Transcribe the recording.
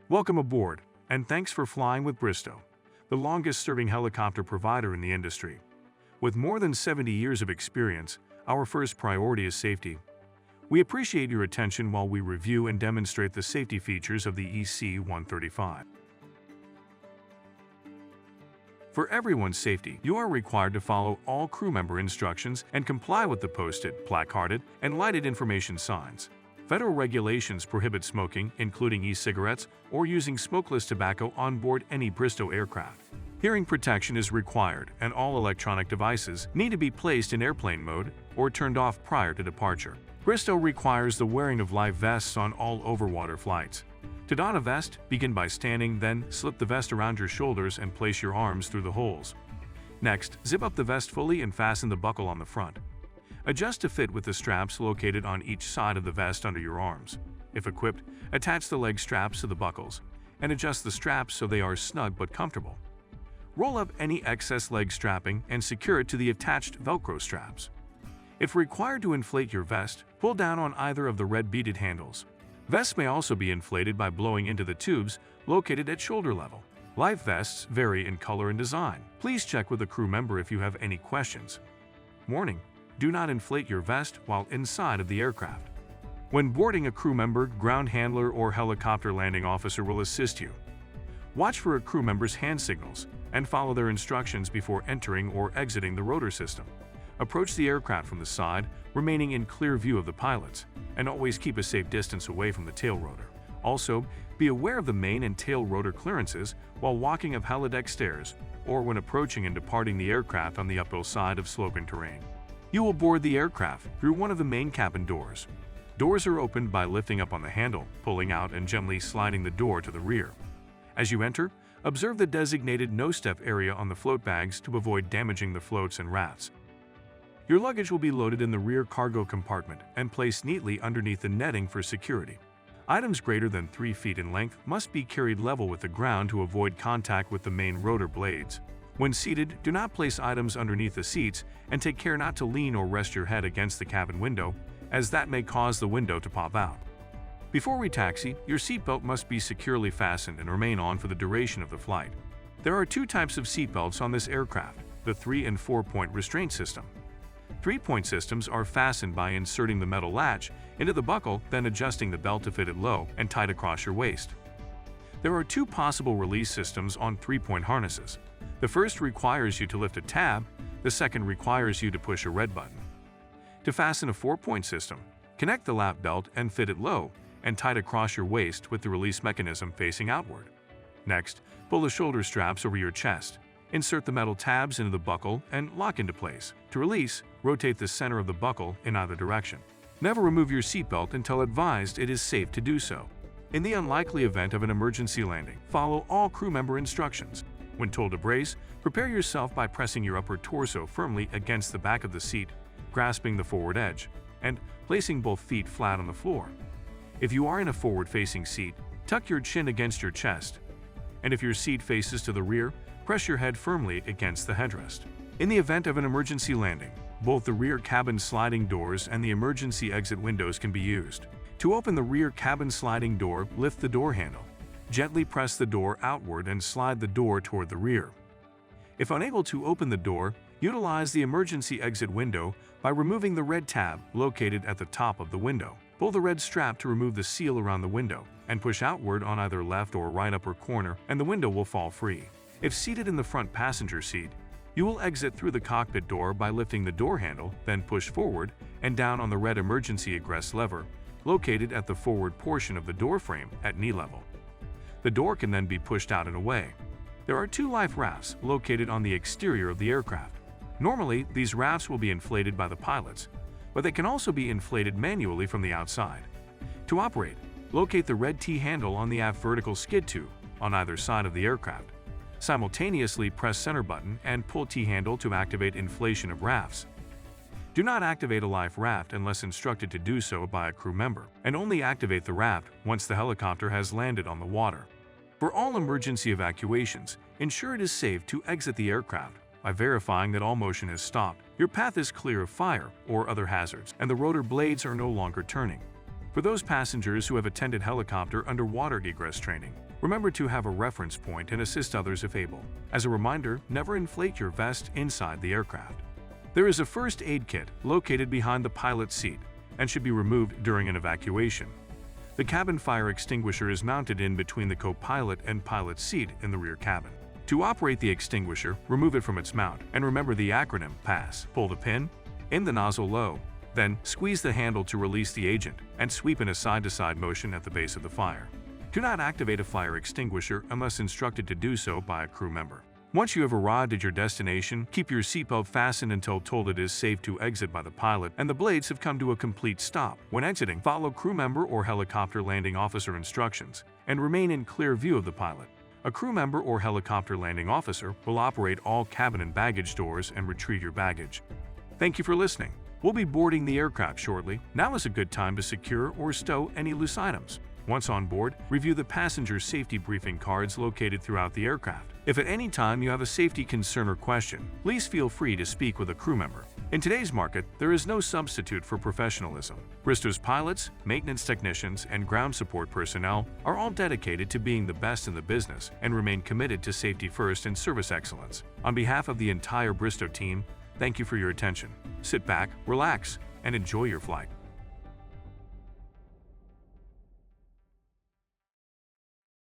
Welcome aboard, and thanks for flying with Bristow, the longest-serving helicopter provider in the industry. With more than 70 years of experience, our first priority is safety. We appreciate your attention while we review and demonstrate the safety features of the EC135. For everyone's safety, you are required to follow all crew member instructions and comply with the posted, placarded, and lighted information signs. Federal regulations prohibit smoking, including e-cigarettes, or using smokeless tobacco on board any Bristow aircraft. Hearing protection is required, and all electronic devices need to be placed in airplane mode or turned off prior to departure. Bristow requires the wearing of life vests on all overwater flights. To don a vest, begin by standing, then slip the vest around your shoulders and place your arms through the holes. Next, zip up the vest fully and fasten the buckle on the front. Adjust to fit with the straps located on each side of the vest under your arms. If equipped, attach the leg straps to the buckles and adjust the straps so they are snug but comfortable. Roll up any excess leg strapping and secure it to the attached Velcro straps. If required to inflate your vest, pull down on either of the red beaded handles. Vests may also be inflated by blowing into the tubes located at shoulder level. Life vests vary in color and design. Please check with a crew member if you have any questions. Warning: do not inflate your vest while inside of the aircraft. When boarding, a crew member, ground handler, or helicopter landing officer will assist you. Watch for a crew member's hand signals and follow their instructions before entering or exiting the rotor system. Approach the aircraft from the side, remaining in clear view of the pilots, and always keep a safe distance away from the tail rotor. Also, be aware of the main and tail rotor clearances while walking up helideck stairs or when approaching and departing the aircraft on the uphill side of sloping terrain. You will board the aircraft through one of the main cabin doors. Doors are opened by lifting up on the handle, pulling out, and gently sliding the door to the rear. As you enter, observe the designated no-step area on the float bags to avoid damaging the floats and rafts. Your luggage will be loaded in the rear cargo compartment and placed neatly underneath the netting for security. Items greater than 3 feet in length must be carried level with the ground to avoid contact with the main rotor blades. When seated, do not place items underneath the seats and take care not to lean or rest your head against the cabin window, as that may cause the window to pop out. Before we taxi, your seatbelt must be securely fastened and remain on for the duration of the flight. There are 2 types of seatbelts on this aircraft: the 3- and 4-point restraint system. 3-point systems are fastened by inserting the metal latch into the buckle, then adjusting the belt to fit it low and tight across your waist. There are 2 possible release systems on 3-point harnesses. The first requires you to lift a tab, the second requires you to push a red button. To fasten a 4-point system, connect the lap belt and fit it low and tight across your waist with the release mechanism facing outward. Next, pull the shoulder straps over your chest. Insert the metal tabs into the buckle and lock into place. To release, rotate the center of the buckle in either direction. Never remove your seatbelt until advised it is safe to do so. In the unlikely event of an emergency landing, follow all crew member instructions. When told to brace, prepare yourself by pressing your upper torso firmly against the back of the seat, grasping the forward edge, and placing both feet flat on the floor. If you are in a forward-facing seat, tuck your chin against your chest. And if your seat faces to the rear, press your head firmly against the headrest. In the event of an emergency landing, both the rear cabin sliding doors and the emergency exit windows can be used. To open the rear cabin sliding door, lift the door handle. Gently press the door outward and slide the door toward the rear. If unable to open the door, utilize the emergency exit window by removing the red tab located at the top of the window. Pull the red strap to remove the seal around the window and push outward on either left or right upper corner, and the window will fall free. If seated in the front passenger seat, you will exit through the cockpit door by lifting the door handle, then push forward and down on the red emergency egress lever located at the forward portion of the door frame at knee level. The door can then be pushed out and away. There are 2 life rafts located on the exterior of the aircraft. Normally, these rafts will be inflated by the pilots, but they can also be inflated manually from the outside. To operate, locate the red T handle on the aft vertical skid tube on either side of the aircraft. Simultaneously press center button and pull T handle to activate inflation of rafts. Do not activate a life raft unless instructed to do so by a crew member, and only activate the raft once the helicopter has landed on the water. For all emergency evacuations, ensure it is safe to exit the aircraft by verifying that all motion has stopped, your path is clear of fire or other hazards, and the rotor blades are no longer turning. For those passengers who have attended helicopter underwater egress training, remember to have a reference point and assist others if able. As a reminder, never inflate your vest inside the aircraft. There is a first aid kit located behind the pilot's seat and should be removed during an evacuation. The cabin fire extinguisher is mounted in between the co-pilot and pilot's seat in the rear cabin. To operate the extinguisher, remove it from its mount and remember the acronym PASS. Pull the pin in the nozzle low, then squeeze the handle to release the agent and sweep in a side-to-side motion at the base of the fire. Do not activate a fire extinguisher unless instructed to do so by a crew member. Once you have arrived at your destination, keep your seatbelt fastened until told it is safe to exit by the pilot and the blades have come to a complete stop. When exiting, follow crew member or helicopter landing officer instructions and remain in clear view of the pilot. A crew member or helicopter landing officer will operate all cabin and baggage doors and retrieve your baggage. Thank you for listening. We'll be boarding the aircraft shortly. Now is a good time to secure or stow any loose items. Once on board, review the passenger safety briefing cards located throughout the aircraft. If at any time you have a safety concern or question, please feel free to speak with a crew member. In today's market, there is no substitute for professionalism. Bristow's pilots, maintenance technicians, and ground support personnel are all dedicated to being the best in the business and remain committed to safety first and service excellence. On behalf of the entire Bristow team, thank you for your attention. Sit back, relax, and enjoy your flight.